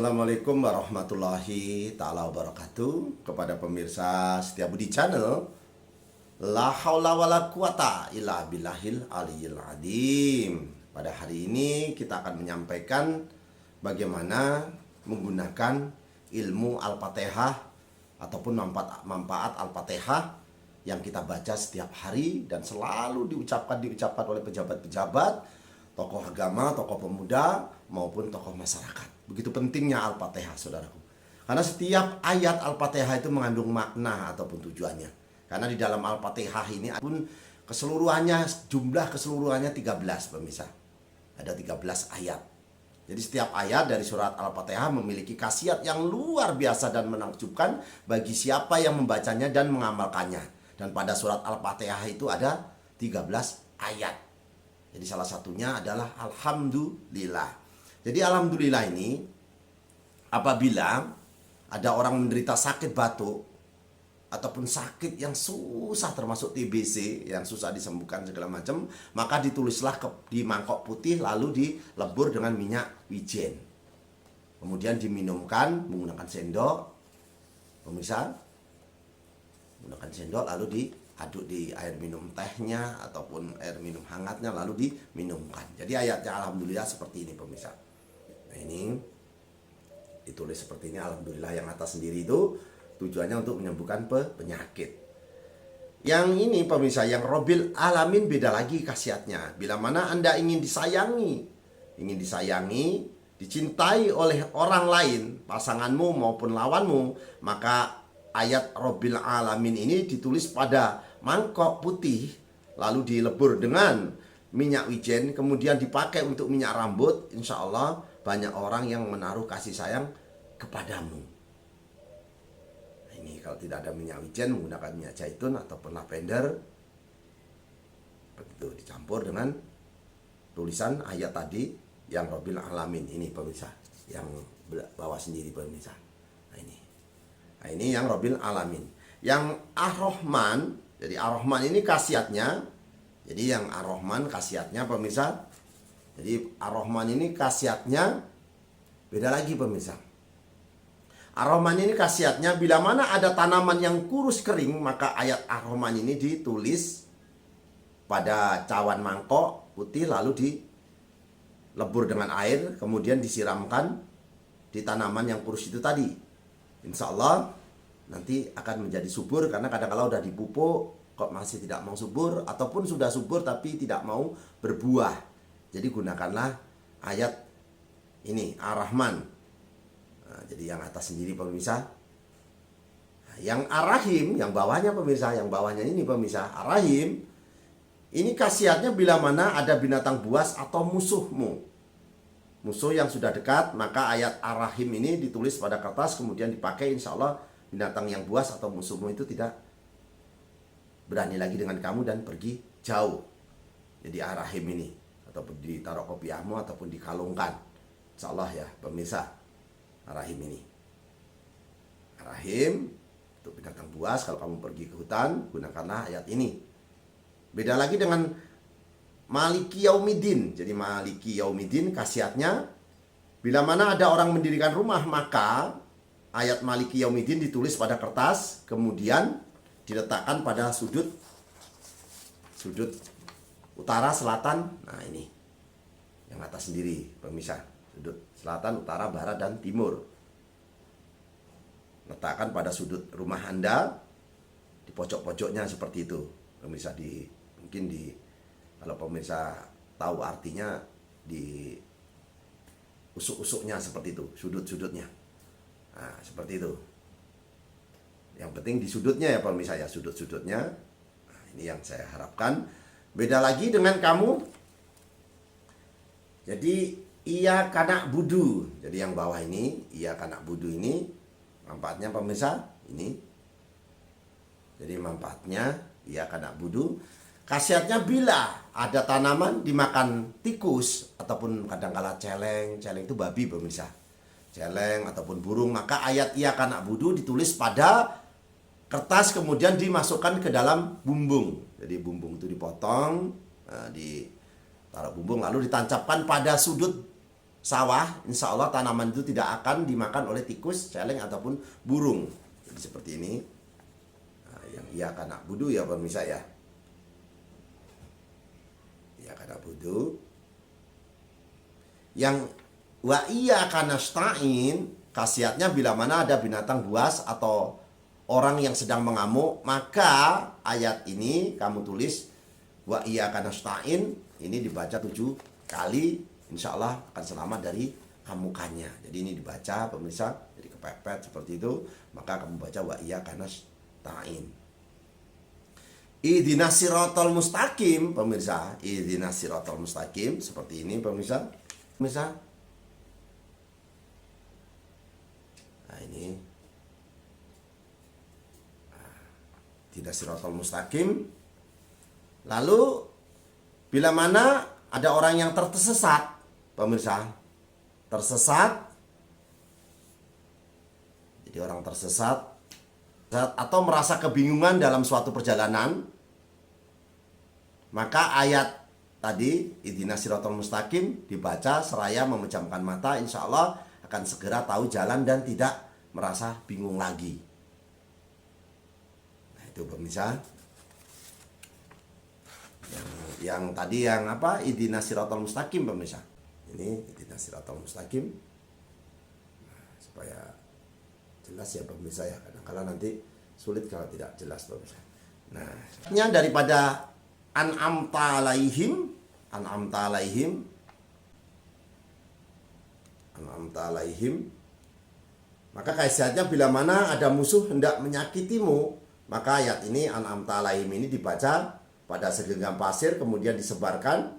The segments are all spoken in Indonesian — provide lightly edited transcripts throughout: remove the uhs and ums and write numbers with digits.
Assalamualaikum warahmatullahi ta'ala wabarakatuh. Kepada pemirsa Setia Budi Channel, la haula wala quwata illa billahil aliyil adim. Pada hari ini kita akan menyampaikan bagaimana menggunakan ilmu Al-Fatihah ataupun manfaat Al-Fatihah yang kita baca setiap hari dan selalu diucapkan oleh pejabat-pejabat, tokoh agama, tokoh pemuda, maupun tokoh masyarakat. Begitu pentingnya Al-Fatihah, saudaraku. Karena setiap ayat Al-Fatihah itu mengandung makna ataupun tujuannya. Karena di dalam Al-Fatihah ini pun jumlah keseluruhannya 13, pemirsa. Ada 13 ayat. Jadi setiap ayat dari surat Al-Fatihah memiliki khasiat yang luar biasa dan menakjubkan bagi siapa yang membacanya dan mengamalkannya. Dan pada surat Al-Fatihah itu ada 13 ayat. Jadi salah satunya adalah Alhamdulillah. Jadi Alhamdulillah ini apabila ada orang menderita sakit batuk ataupun sakit yang susah termasuk TBC yang susah disembuhkan segala macam, maka ditulislah di mangkok putih lalu dilebur dengan minyak wijen. Kemudian diminumkan menggunakan sendok. Pemirsa, menggunakan sendok lalu diaduk di air minum tehnya ataupun air minum hangatnya lalu diminumkan. Jadi ayatnya Alhamdulillah seperti ini, pemirsa. Nah, ini ditulis seperti ini, Alhamdulillah yang atas sendiri itu tujuannya untuk menyembuhkan penyakit. Yang ini pemirsa, yang Robbil Alamin beda lagi khasiatnya. Bila mana Anda ingin disayangi, dicintai oleh orang lain, pasanganmu maupun lawanmu, maka ayat Robbil Alamin ini ditulis pada mangkok putih lalu dilebur dengan minyak wijen, kemudian dipakai untuk minyak rambut. Insya Allah banyak orang yang menaruh kasih sayang kepadamu. Nah, ini kalau tidak ada minyak wijen menggunakan minyak zaitun ataupun lavender, begitu dicampur dengan tulisan ayat tadi yang Robbil Alamin ini, pemirsa, yang bawah sendiri, pemirsa. Nah ini yang Robbil Alamin. Yang Ar-Rahman, jadi Ar-Rahman ini khasiatnya, jadi yang Ar-Rahman khasiatnya, pemirsa, jadi Ar-Rahman ini khasiatnya beda lagi, pemirsa. Ar-Rahman ini khasiatnya bila mana ada tanaman yang kurus kering, maka ayat Ar-Rahman ini ditulis pada cawan mangkok putih lalu dilebur dengan air, kemudian disiramkan di tanaman yang kurus itu tadi. Insya Allah nanti akan menjadi subur, karena kadang-kala udah dipupuk kok masih tidak mau subur, ataupun sudah subur tapi tidak mau berbuah. Jadi gunakanlah ayat ini Ar-Rahman. Nah, jadi yang atas sendiri, pemirsa. Nah, yang Ar-Rahim, yang bawahnya, pemirsa, yang bawahnya ini, pemirsa, Ar-Rahim ini khasiatnya bila mana ada binatang buas atau musuhmu, musuh yang sudah dekat, maka ayat Ar-Rahim ini ditulis pada kertas kemudian dipakai. Insya Allah binatang yang buas atau musuhmu itu tidak berani lagi dengan kamu dan pergi jauh. Jadi Ar-Rahim ini, ataupun ditaruh kopiahmu ataupun dikalungkan, insya Allah ya, pemirsa. Ar-Rahim ini, Ar-Rahim untuk binatang buas. Kalau kamu pergi ke hutan, gunakanlah ayat ini. Beda lagi dengan Maliki Yaumiddin. Jadi Maliki Yaumiddin khasiatnya bila mana ada orang mendirikan rumah, maka ayat Maliki Yaumiddin ditulis pada kertas kemudian diletakkan pada sudut utara, selatan. Nah ini yang atas sendiri, pemirsa, sudut selatan, utara, barat, dan timur. Letakkan pada sudut rumah Anda, di pojok-pojoknya seperti itu, pemirsa. Kalau pemirsa tahu artinya, di usuk-usuknya seperti itu, sudut-sudutnya. Nah, seperti itu. Yang penting di sudutnya ya, pemirsa ya, sudut-sudutnya. Nah, ini yang saya harapkan. Beda lagi dengan kamu. Jadi Iyyaka na'budu. Jadi yang bawah ini, Iyyaka na'budu ini manfaatnya, pemirsa, ini. Jadi manfaatnya Iyyaka na'budu. Khasiatnya bila ada tanaman dimakan tikus ataupun kadangkala celeng itu babi, pemirsa. Celeng ataupun burung, maka ayat Iyyaka na'budu ditulis pada kertas kemudian dimasukkan ke dalam bumbung. Jadi bumbung itu dipotong, ditaruh bumbung lalu ditancapkan pada sudut sawah, insya Allah tanaman itu tidak akan dimakan oleh tikus, celeng ataupun burung. Jadi seperti ini. Nah, yang iyyaka na'budu ya pemirsa ya. Iyyaka na'budu. Yang wa iyyaka nasta'in, khasiatnya bila mana ada binatang buas atau orang yang sedang mengamuk, maka ayat ini kamu tulis wa iyyaka nasta'in, ini dibaca 7 kali, insya Allah akan selamat dari amukannya. Jadi ini dibaca pemirsa, jadi kepepet seperti itu, maka kamu baca wa iyyaka nasta'in. Ihdinas siratal mustaqim pemirsa, ihdinas siratal mustaqim seperti ini pemirsa. Pemirsa. Nah ini ihdinas siratal mustaqim. Lalu bila mana ada orang yang tersesat pemirsa, tersesat, jadi orang tersesat atau merasa kebingungan dalam suatu perjalanan, maka ayat tadi ihdinas siratal mustaqim dibaca seraya memejamkan mata, insya Allah akan segera tahu jalan dan tidak merasa bingung lagi. Nah itu pemirsa. Yang tadi yang apa? Ihdinas siratal mustaqim pemirsa. Ini ihdinas siratal mustaqim. Nah, supaya jelas ya pemirsa ya. Kadang-kadang nanti sulit kalau tidak jelas pemirsa. Nah, daripada an'amta alaihim, an'amta alaihim, an'amta alaihim, maka khasiatnya bila mana ada musuh hendak menyakitimu, maka ayat ini an'amta alaihim ini dibaca pada segenggam pasir, kemudian disebarkan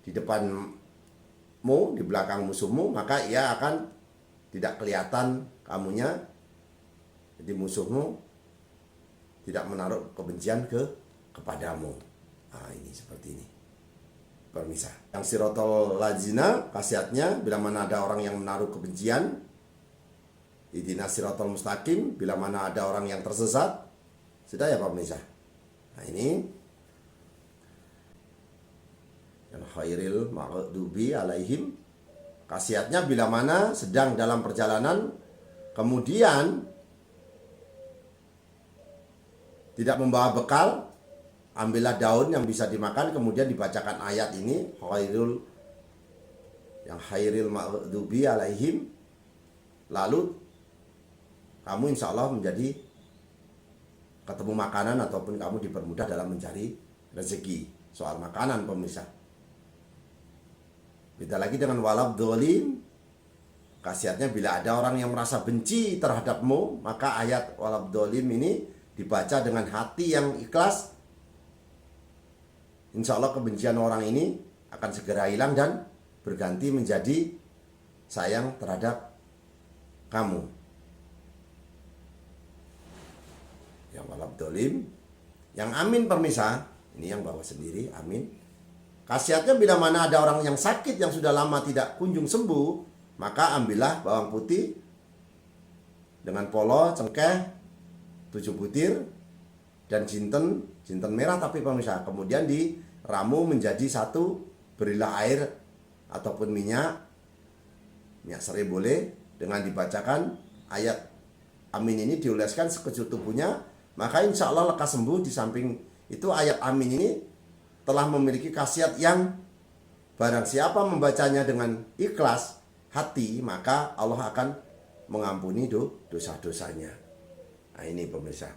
di depanmu, di belakang musuhmu, maka ia akan tidak kelihatan kamunya. Jadi musuhmu tidak menaruh kebencian kepadamu. Nah ini seperti ini pemirsa. Yang siratal ladzina khasiatnya bila mana ada orang yang menaruh kebencian. Ihdinas siratal mustaqim bila mana ada orang yang tersesat. Sudah ya Pak pemirsa. Nah ini yang khairil maghdubi alaihim, khasiatnya bila mana sedang dalam perjalanan kemudian tidak membawa bekal, ambillah daun yang bisa dimakan, kemudian dibacakan ayat ini khairul, yang khairil maghdubi alaihim, lalu kamu insya Allah menjadi ketemu makanan ataupun kamu dipermudah dalam mencari rezeki. Soal makanan pemirsa. Beda lagi dengan walabdzolim. Khasiatnya bila ada orang yang merasa benci terhadapmu, maka ayat walabdzolim ini dibaca dengan hati yang ikhlas. Insya Allah kebencian orang ini akan segera hilang dan berganti menjadi sayang terhadap kamu. Yang walabdzolim, yang amin pemirsa, ini yang bawa sendiri, amin. Khasiatnya bila mana ada orang yang sakit yang sudah lama tidak kunjung sembuh, maka ambillah bawang putih dengan polo, cengkeh 7 butir dan jinten merah tapi pemirsa, kemudian diramu menjadi satu, berilah air ataupun minyak serai boleh, dengan dibacakan ayat amin ini dioleskan sekejur tubuhnya, maka insya Allah lekas sembuh. Di samping itu ayat amin ini telah memiliki khasiat yang barang siapa membacanya dengan ikhlas hati, maka Allah akan mengampuni dosa-dosanya. Nah ini pemirsa.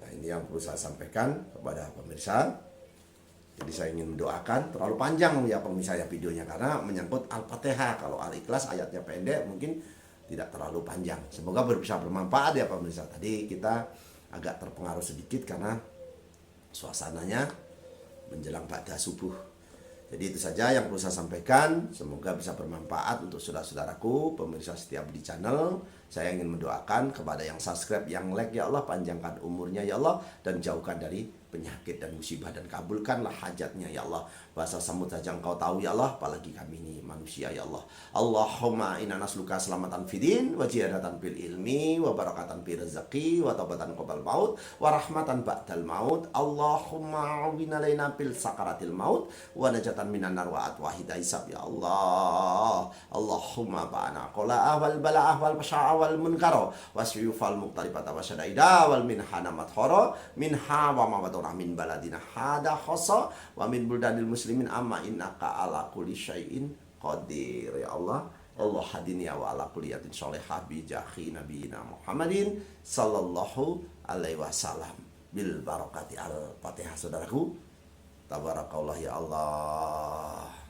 Nah ini yang perlu saya sampaikan kepada pemirsa. Jadi saya ingin mendoakan, terlalu panjang ya pemirsa ya videonya karena menyangkut Al-Fatihah. Kalau Al-Ikhlas ayatnya pendek mungkin tidak terlalu panjang. Semoga bisa bermanfaat ya pemirsa. Tadi kita agak terpengaruh sedikit karena suasananya menjelang ba'da subuh. Jadi itu saja yang perlu saya sampaikan. Semoga bisa bermanfaat untuk saudara-saudaraku pemirsa setia Budi Channel. Saya ingin mendoakan kepada yang subscribe, yang like, ya Allah, panjangkan umurnya ya Allah, dan jauhkan dari penyakit dan musibah, dan kabulkanlah hajatnya ya Allah. Bahasa samud saja Engkau tahu ya Allah, apalagi kami ini manusia ya Allah. Allahumma inna nasluka selamatan fidin wa ziyadatan fil ilmi wa barakatan fi rezeki wa taubatan qabal maut wa rahmatan ba'dal maut. Allahumma awina laina fil sakaratil maut wa najatan minan nar wa atwahida hisab ya Allah. Allahumma ba'ana qala wal bala'ah wal pasha'a wal munkara wasyufal muqtaribata wa syadaida wal minhana mathara minha wa ma min baladina hada khosa wa min buldanil muslimin amma innaka ala kulli syai'in qadir ya Allah. Allah hadini wa ala kulliyatin sholihah bi jahi nabiyina Muhammadin sallallahu alaihi wasallam bil barakati al Fatihah. Saudaraku, tabarakallah ya Allah.